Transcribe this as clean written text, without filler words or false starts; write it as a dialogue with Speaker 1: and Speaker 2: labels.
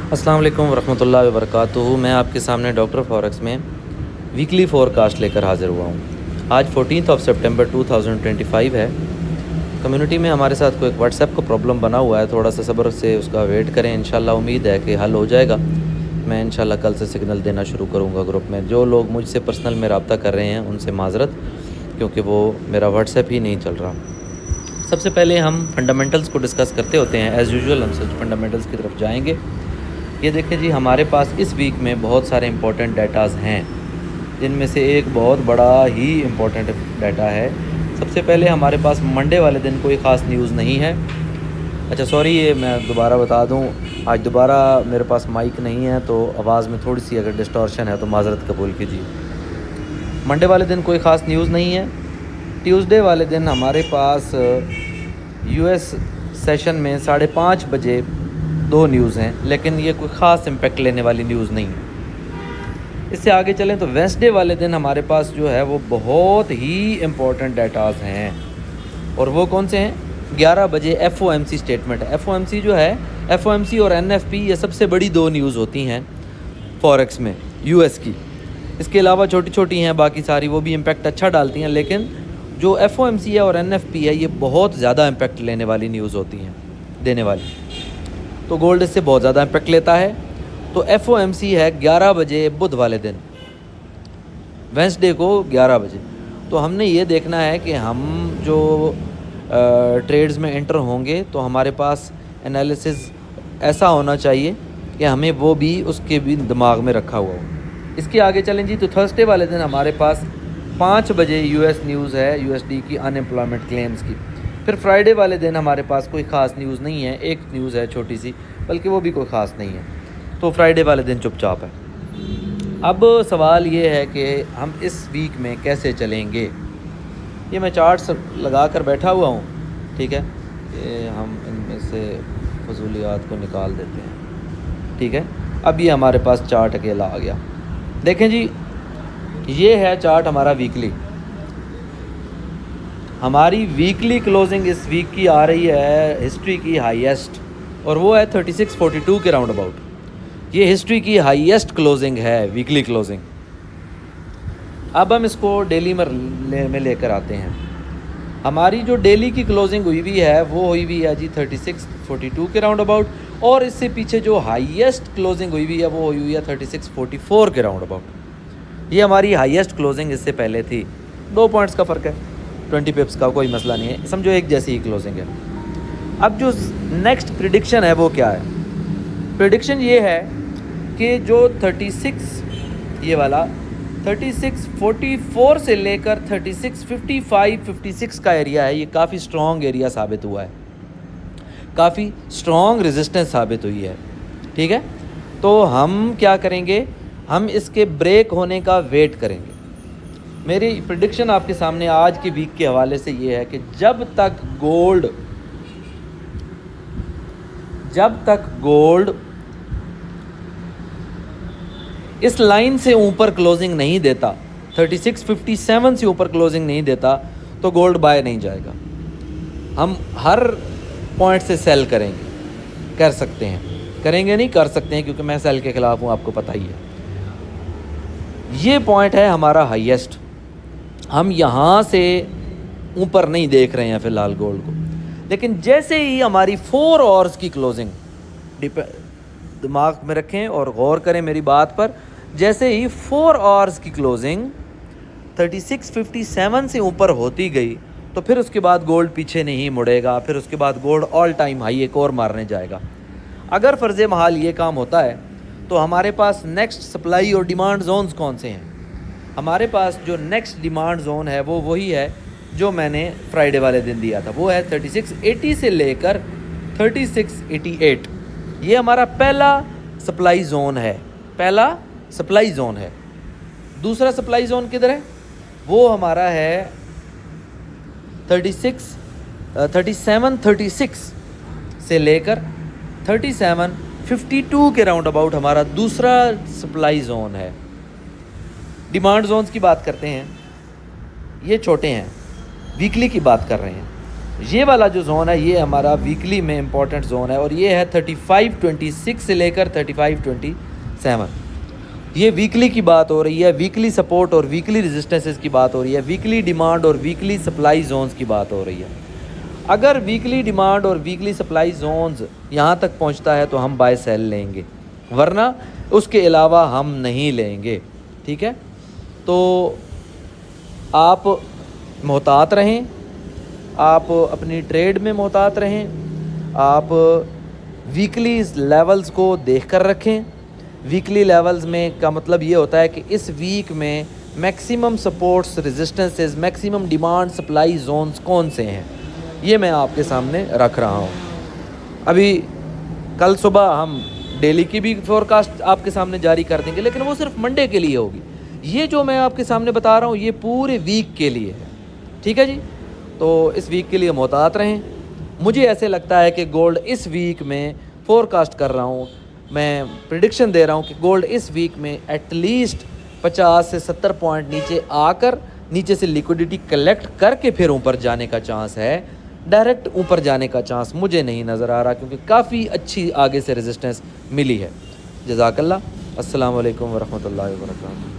Speaker 1: अस्सलाम वालेकुम वरहमतुल्लाहि वबरकातुहू। मैं आपके सामने डॉक्टर फॉरेक्स में वीकली फोरकास्ट लेकर हाज़िर हुआ हूँ। आज 14 सितंबर 2025 है। कम्युनिटी में हमारे साथ कोई एक व्हाट्सएप का प्रॉब्लम बना हुआ है, थोड़ा सा सब्र से उसका वेट करें। इंशाल्लाह उम्मीद है कि हल हो जाएगा। मैं इंशाल्लाह कल से सिग्नल देना शुरू करूँगा ग्रुप में। जो लोग मुझसे पर्सनल में रब्ता कर रहे हैं उनसे माज़रत, क्योंकि वो मेरा व्हाट्सएप ही नहीं चल रहा। सबसे पहले हम फंडामेंटल्स को डिस्कस करते होते हैं। एज़ यूजुअल हम फंडामेंटल्स की तरफ जाएंगे। ये देखें जी, हमारे पास इस वीक में बहुत सारे इंपॉर्टेंट डाटाज़ हैं, जिनमें से एक बहुत बड़ा ही इम्पोर्टेंट डाटा है। सबसे पहले हमारे पास मंडे वाले दिन कोई ख़ास न्यूज़ नहीं है। अच्छा सॉरी, ये मैं दोबारा बता दूं, आज दोबारा मेरे पास माइक नहीं है, तो आवाज़ में थोड़ी सी अगर डिस्टॉर्शन है तो माज़रत कबूल कीजिए। मंडे वाले दिन कोई ख़ास न्यूज़ नहीं है। ट्यूसडे वाले दिन हमारे पास यूएस सेशन में 5:30 बजे 2 न्यूज़ हैं, लेकिन ये कोई ख़ास इम्पेक्ट लेने वाली न्यूज़ नहीं है। इससे आगे चलें तो वेंसडे वाले दिन हमारे पास जो है वो बहुत ही इम्पोर्टेंट डाटाज़ हैं, और वो कौन से हैं? 11 बजे FOMC स्टेटमेंट है। FOMC जो है, FOMC और NFP ये सबसे बड़ी 2 न्यूज़ होती हैं फॉरेक्स में US की। इसके अलावा छोटी छोटी हैं बाकी सारी, वो भी इम्पेक्ट अच्छा डालती हैं, लेकिन जो FOMC है और NFP है ये बहुत ज़्यादा इम्पेक्ट लेने वाली न्यूज़ होती हैं, देने वाली। तो गोल्ड इससे बहुत ज़्यादा इम्पेक्ट लेता है। तो FOMC है 11 बजे बुध वाले दिन, वेंसडे को 11 बजे। तो हमने ये देखना है कि हम जो ट्रेड्स में एंटर होंगे तो हमारे पास एनालिसिस ऐसा होना चाहिए कि हमें वो भी उसके भी दिमाग में रखा हुआ हो। इसके आगे चलें जी, तो थर्सडे वाले दिन हमारे पास 5 बजे US न्यूज़ है USD की अनएम्प्लॉयमेंट क्लेम्स की। फिर फ्राइडे वाले दिन हमारे पास कोई ख़ास न्यूज़ नहीं है, एक न्यूज़ है छोटी सी, बल्कि वो भी कोई ख़ास नहीं है। तो फ्राइडे वाले दिन चुपचाप है। अब सवाल ये है कि हम इस वीक में कैसे चलेंगे। ये मैं चार्ट्स लगा कर बैठा हुआ हूँ, ठीक है। ये हम इनमें से फजूलियात को निकाल देते हैं, ठीक है। अब ये हमारे पास चार्ट अकेला आ गया। देखें जी, ये है चार्ट हमारा वीकली। हमारी वीकली क्लोजिंग इस वीक की आ रही है हिस्ट्री की हाईएस्ट, और वो है 3642 के राउंड अबाउट। ये हिस्ट्री की हाईएस्ट क्लोजिंग है, वीकली क्लोजिंग। अब हम इसको डेली में लेकर आते हैं। हमारी जो डेली की क्लोजिंग हुई हुई है वो हुई हुई है जी 3642 के राउंड अबाउट, और इससे पीछे जो हाईएस्ट क्लोजिंग हुई हुई है वो हुई हुई है 3644 के राउंड अबाउट। ये हमारी हाईएस्ट क्लोजिंग इससे पहले थी। 2 पॉइंट्स का फ़र्क है, 20 पिप्स का, कोई मसला नहीं है, समझो एक जैसी ही क्लोजिंग है। अब जो नेक्स्ट प्रिडिक्शन है वो क्या है? प्रिडिक्शन ये है कि जो 36 ये वाला 3644 से लेकर 3655-56 का एरिया है, ये काफ़ी स्ट्रॉन्ग एरिया साबित हुआ है, काफ़ी स्ट्रॉन्ग रेजिस्टेंस साबित हुई है, ठीक है। तो हम क्या करेंगे, हम इसके ब्रेक होने का वेट करेंगे। मेरी प्रिडिक्शन आपके सामने आज के वीक के हवाले से ये है कि जब तक गोल्ड इस लाइन से ऊपर क्लोजिंग नहीं देता, 3657 से ऊपर क्लोजिंग नहीं देता, तो गोल्ड बाय नहीं जाएगा। हम हर पॉइंट से सेल करेंगे, कर सकते हैं, करेंगे नहीं, कर सकते हैं, क्योंकि मैं सेल के ख़िलाफ़ हूँ, आपको पता ही है। ये पॉइंट है हमारा हाईएस्ट। हम यहाँ से ऊपर नहीं देख रहे हैं फ़िलहाल गोल्ड को, लेकिन जैसे ही हमारी 4 आवर्स की क्लोजिंग, दिमाग में रखें और गौर करें मेरी बात पर, जैसे ही 4 आवर्स की क्लोजिंग 3657 से ऊपर होती गई, तो फिर उसके बाद गोल्ड पीछे नहीं मुड़ेगा। फिर उसके बाद गोल्ड ऑल टाइम हाई एक और मारने जाएगा। अगर फ़र्ज़ महाल ये काम होता है तो हमारे पास नेक्स्ट सप्लाई और डिमांड जोन्स कौन से हैं? हमारे पास जो नेक्स्ट डिमांड जोन है वो वही है जो मैंने फ्राइडे वाले दिन दिया था, वो है 3680 से लेकर 3688। ये हमारा पहला सप्लाई जोन है, पहला सप्लाई जोन है। दूसरा सप्लाई जोन किधर है? वो हमारा है 3736 से लेकर 3752 के राउंड अबाउट हमारा दूसरा सप्लाई जोन है। डिमांड जोन्स की बात करते हैं, ये छोटे हैं, वीकली की बात कर रहे हैं। ये वाला जो जोन है ये हमारा वीकली में इम्पॉर्टेंट जोन है और ये है 3526 से लेकर 3527। ये वीकली की बात हो रही है, वीकली सपोर्ट और वीकली रेजिस्टेंसेस की बात हो रही है, वीकली डिमांड और वीकली सप्लाई जोन्स की बात हो रही है। अगर वीकली डिमांड और वीकली सप्लाई जोन्स यहाँ तक पहुँचता है तो हम बाय सेल लेंगे, वरना उसके अलावा हम नहीं लेंगे। ठीक है, तो आप मोहतात रहें, आप अपनी ट्रेड में मोहतात रहें, आप वीकली लेवल्स को देख कर रखें। वीकली लेवल्स में का मतलब ये होता है कि इस वीक में maximum supports, resistances, maximum demand supply zones कौन से हैं, ये मैं आपके सामने रख रहा हूँ। अभी कल सुबह हम डेली की भी फोरकास्ट आपके सामने जारी कर देंगे, लेकिन वो सिर्फ मंडे के लिए होगी। ये जो मैं आपके सामने बता रहा हूँ ये पूरे वीक के लिए है। ठीक है जी, तो इस वीक के लिए मोहतात रहें। मुझे ऐसे लगता है कि गोल्ड इस वीक में फोरकास्ट कर रहा हूँ, मैं प्रिडिक्शन दे रहा हूँ कि गोल्ड इस वीक में एटलीस्ट 50 से 70 पॉइंट नीचे आकर नीचे से लिक्विडिटी कलेक्ट करके फिर ऊपर जाने का चांस है। डायरेक्ट ऊपर जाने का चांस मुझे नहीं नज़र आ रहा, क्योंकि काफ़ी अच्छी आगे से रेजिस्टेंस मिली है। जज़ाकल्लाह। अस्सलाम वालेकुम वरहमतुल्लाहि वबरकातुहू।